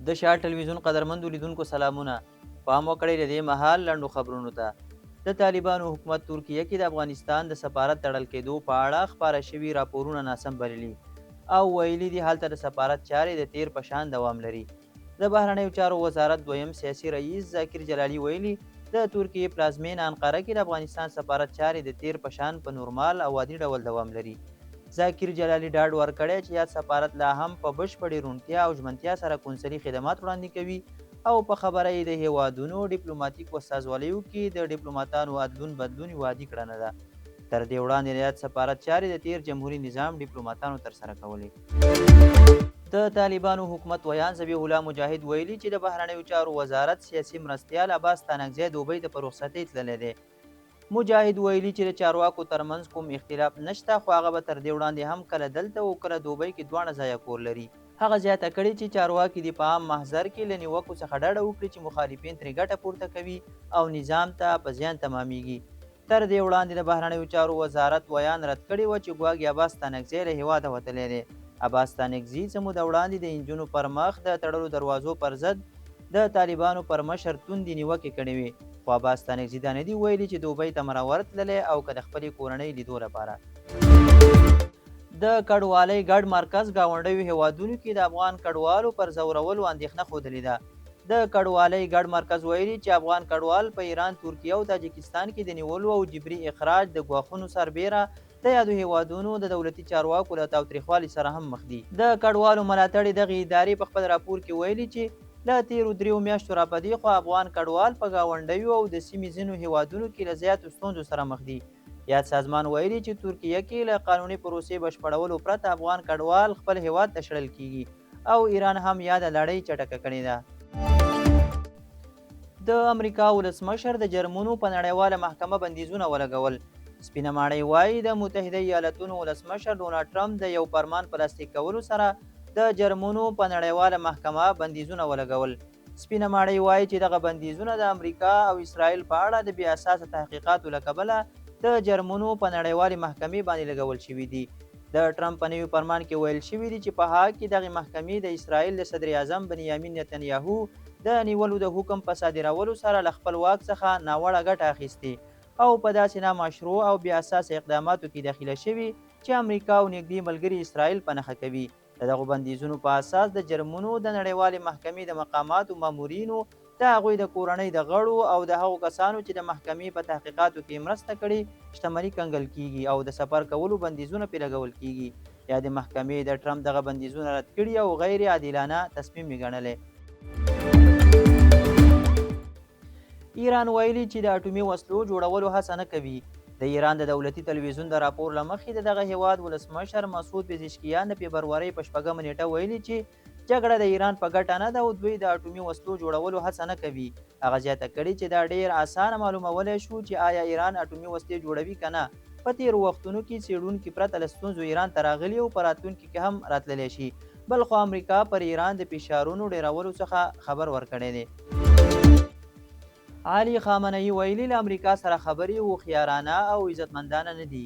د شاه ټلویزیون قدرمندو لیدونکو سلامونه. پام وکړئ د دې مهال لنډو خبرونو ته. د طالبانو حکومت ترکیه کې د افغانستان د سفارت تړل کېدو په اړه خپاره شوي راپورونه ناسم بللي او ویلي دي هلته د سفارت چارې د تیر په شان دوام لري. د بهرنیو چارو وزارت دویم سیاسي رئیس ذاکر جلالي ویلي د ترکیې پلازمینه انقره کې د افغانستان سفارت چارې د تیر په شان په نورمال او عادي ډول دوام لري. ذاکر جلالي ډاډ ورکړی چې یاد سفارت لا هم په بشپړې روڼتیا او ژمنتیا سره قونسلي خدمات وړاندې کوي او په خبره یې د هیوادونو ډیپلوماتیکو استازوالیو کې د ډیپلوماتانو عدلون بدلون یوه عادي کړنه ده. تر دې وړاندې د یاد سفارت چارې د تیر جمهوري نظام ډیپلوماتانو ترسره کولې. د طالبانو حکومت ویان ذبیح الله مجاهد ویلي چې د بهرنیو چارو وزارت سیاسي مرستیال عباس تانکزی دوبۍ ته په رخصتۍ تللی دی. مجاهد ویلي چې د چارواکو ترمنځ کوم اختلاف نشته، خو هغه به تر دې وړاندې هم کله دلته او کله دوبۍ کې دواړه ځایه کور لري. هغه زیاته کړې چې چارواکي دې په عام محضر کې له نیوکو څخه ډډه وکړي چې مخالفین ترې ګټه پورته کوي او نظام ته په زیان تمامیږي. تر دې وړاندې د بهرنیو چارو وزارت ویان رد کړی و چې ګواکې عباس تانکزی له هیواده وتلی دی. عباس تانکزي څه موده وړاندې د انجونو پر مخ د تړلو دروازو پر ضد د طالبانو پر مشر توندې نیوکې کړې وې، خو عباس تانکزي دا نه دي ویلي چې دوبۍ ته مرور تللی او که د خپلې کورنۍ لیدو لپاره. د کډوالۍ ګډ مرکز ګاونډیو هیوادونو کې د افغان کډوالو پر ځورولو اندېښنه ښودلې ده. د کډوالۍ ګډ مرکز ویلي چې افغان کډوال په ایران، ترکیه او تاجکستان کې د نیولو او جبري اخراج د ګواښونو سربیره د یادو هیوادونو د دولتي چارواکو له تاوتریخوالي سره هم مخ دي. د کډوالو ملاتړې دغې ادارې په خپل راپور کې ویلي چې له تیرو 3 میاشتو راپدې خو افغان کډوال په ګاونډیو او د سیمې ځینو هیوادونو کې له زیاتو ستونزو سره مخ دي. یاد سازمان ویلي چې ترکیه کې له قانوني پروسې بشپړولو پرته افغان کډوال خپل هیواد ته شړل کیږي او ایران هم یاده لړۍ چټکه کړې ده. د امریکا ولسمشر د جرمونو په نړیواله محکمه بندیزونه ولګول. سپینه ماڼۍ وایي د متحده ایالتونو ولسمشر ډونالډ ټرمپ د یو فرمان په لاسلیک کولو سره د جرمونو په نړیواله محکمه بندیزونه ولګول. سپینه ماڼۍ وایي چې دغه بندیزونه د امریکا او اسرائیل په اړه د بې اساسه تحقیقاتو له کبله د جرمونو په نړیوالې محکمې باندې لګول شوي دي. د ټرمپ په نوي فرمان کې ویل شوي دي چې په هاګ کې دغې محکمې د اسرائیل د صدر اعظم بنیامین نتنیاهو د نیولو د حکم په صادرولو سره له خپل واک څخه ناوړه ګټه اخیستې او په داسې نامشروع او بې اساسه اقداماتو کې دخیله شوي چې امریکا او نږدې ملګري اسرائیل په نښه کوي. د دغو بندیزونو په اساس د جرمونو د نړیوالې محکمې د مقاماتو مامورینو د هغوی د کورنۍ د غړو او د هغو کسانو چې د محکمې په تحقیقاتو کې مرسته کړې شتمني کنګل کیږي او د سفر کولو بندیزونه پرې لګول کیږي. یا د محکمې د ټرمپ دغه بندیزونه رد کړي او غیر عادلانه تصمیم یې ګڼلی. ایران ویلي چې د اټومي وسلو جوړولو هڅه نه کوي. د ایران د دولتي تلویزیون د راپور له مخې د دغه هیواد ولسمشر مسعود پزشکیان د فبرورۍ په 8 نیټه ویلي چې جګړه د ایران په ګټه نه ده او دوی د اټومي وسلو جوړولو هڅه نه کوي. هغه زیاته کړې چې دا ډیر اسانه معلومولی شو چې آیا ایران اټومي وسلې جوړوي که نه. په تیرو وختونو کې څېړونکي پرته له ستونزو ایران ته راغلي او په راتلونکي کې هم راتللی شي. بل خو امریکا پر ایران د فشارونو ډیرولو څخه خبر ورکړی دی. علي خامنه‌ای ویلي له امریکا سره خبرې هوښیارانه او عزتمندانه نه دي.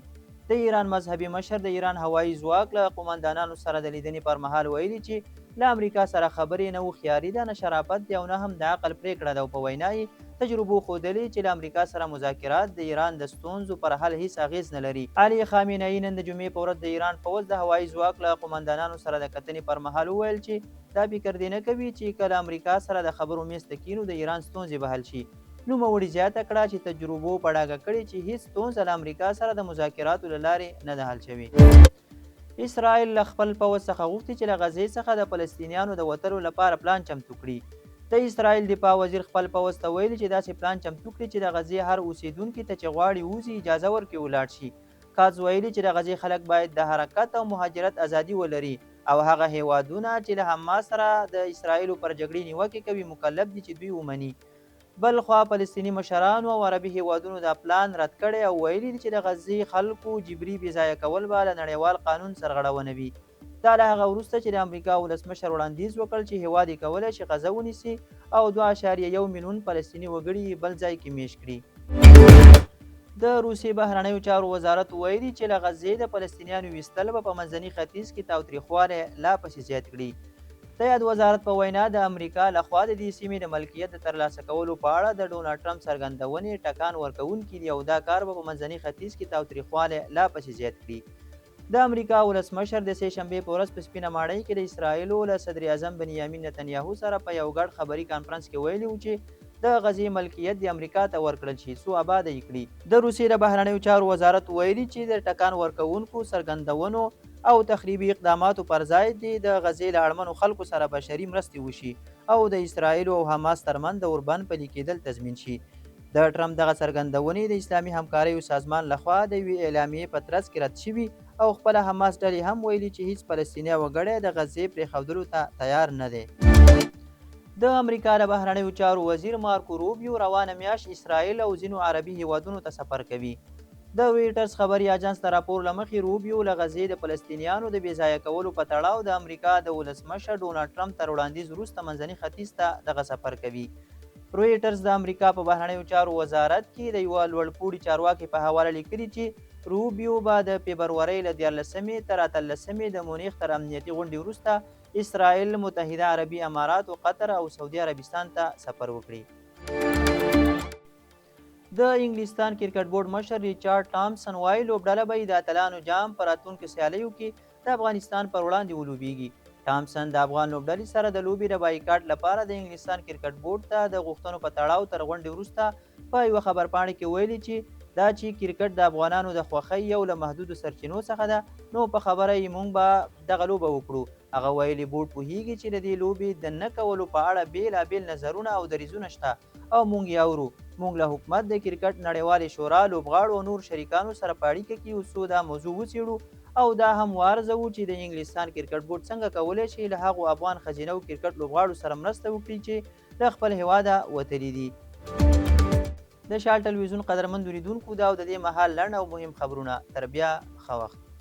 د ایران مذهبي مشر د ایران هوایي ځواک له قومندانانو سره د لیدنې پر مهال ویلي چې له امریکا سره خبرې نه هوښیاري ده، نه شرافت دی او نه هم د عقل پرېکړه ده او په وینا یې تجربو ښودلي چې له امریکا سره مذاکرات د ایران د ستونزو پر حل هیڅ اغیز نه لري. علي خامنه‌ای نن د جمعې په ورځ د ایران پوځ د هوایي ځواک له قومندانانو سره د کتنې پر مهال وویل چې دا فکر دې نه کوي چې کله امریکا سره د خبرو میز ته کینو د ایران ستونزې به حل شي. نوموړي زیاته کړه چې تجربو په ډاګه کړې چې هیڅ ستونزه له امریکا سره د مذاکراتو له لارې نه ده حل شوې. اسرائیل له خپل پوځ څخه غوښتي چې له غزې څخه د فلسطینیانو د وتلو لپاره پلان چمتو کړي. د اسرائیل دفاع وزیر خپل پوځ ته ویلي چې داسې پلان چمتو کړي چې د غزې هر اوسیدونکي ته چې غواړي ووځي اجازه ورکړي ولاړ شي. کاز ویلي چې د غزې خلک باید د حرکت او مهاجرت ازادي ولري او هغه هیوادونه چې له حماس سره د اسرائیلو پر جګړې نیوکې کوي مکلف دي چې دوی ومني. بل خوا فلسطیني مشرانو او عربي هیوادونو دا پلان رد کړی او ویلي دي چې د غزې خلکو جبري بې ځایه کول به له نړیوال قانون سرغړونه وي. دا له هغه وروسته چې د امریکا ولسمشر وړاندیز وکړ چې هیواد یې کولی شي غزه ونیسي او 2.1 میلیون فلسطیني وګړي بل ځای کې میشت کړي. د روسیې بهرنیو چارو وزارت ویلي چې له غزې د فلسطینیانو ویستل به په منځني ختیځ کې تاوتریخوالی لا پسې زیات کړي. د یاد وزارت په وینا د امریکا لخوا د دې سیمې د ملکیت د ترلاسه کولو په اړه د ډونالډ ټرمپ څرګندونې ټکان ورکوونکي دي او دا کار به په منځني ختیځ کې تاوتریخوالی لا پسې زیات کړي. د امریکا ولسمشر د سې شنبې په ورځ په سپینه ماڼۍ کې د اسراییلو له صدر اعظم بنیامین نتنیاهو سره په یو ګډ خبري کانفرنس کې ویلي و چې د غزې ملکیت د امریکا ته ورکړل شي څو آباده یې کړي. د روسیې د بهرنیو چارو وزارت ویلي چې د ټکان ورکوونکو څرګندونو او تخریبي اقداماتو پر ځای د غزې له اړمنو خلکو سره بشري مرستې وشي او د اسراییلو او حماس ترمنځ د اوربند پلي کېدل تضمین شي. د ټرمپ دغه څرګندونې د اسلامي همکاریو سازمان لخوا د یوې اعلامیې په ترڅ کې رد شوي او خپله حماس ډلې هم ویلي چې هیڅ فلسطینی وګړی د غزې پرېښودلو ته تیار نه دی. د امریکا د بهرنیو چارو وزیر مارکو روبیو روانه میاشت اسرائیل او ځینو عربي هیوادونو ته سفر کوي. د رویټرز خبري اجانس د راپور له مخې روبیو له غزې د فلسطینیانو د بې ځایه کولو په تړاو د امریکا د ولسمشر ډونالډ ټرمپ تر وړاندیز وروسته منځني ختیځ ته دغه سفر کوي. رویټرز د امریکا په بهرنیو چارو وزارت کې د یوه لوړپوړي چارواکي په حواله لیکلي چې روبیو به د فبرورۍ له 14 تر 18 د مونیخ تر امنیتي غونډې وروسته اسرائیل، متحده عربي امارات او قطر او سعودي عربستان ته سفر وکړي. د انګلستان کرکټ بورډ مشر ریچارډ ټامسن وایي لوبډله به د اتلانو جام په راتلونکو سیالیو کې د افغانستان پر وړاندې ولوبیږي. ټامسن د افغان لوبډلې سره د لوبې د بایکاټ لپاره د انګلستان کرکټ بورډ ته د غوښتنو په تړاو تر غونډې وروسته په یوه خبرپاڼه کې ویلي چې دا چې کرکټ د افغانانو د خوښۍ یو له محدودو سرچینو څخه ده نو په خبره یې موږ به دغه لوبه وکړو. هغه ویلي بورډ پوهیږي چې د دې لوبې د نه کولو په اړه بیلابیل نظرونه او دریځونه شته او موږ یې اورو. موږ له حکومت، د کرکټ نړیوالې شورا، لوبغاړو او نور شریکانو سره په اړیکه کې اوسو دا موضوع وڅېړو او دا هم وارزوو چې د انګلستان کرکټ بورډ څنګه کولی شي له هغو افغان ښځینه کرکټ لوبغاړو سره مرسته وکړي چې له خپل هیواده وتلي دي. د شال ټلویزیون قدرمند لیدونکو دا او د دې مهال لنډ او مهم خبرونه. تر بیا ښه وخت.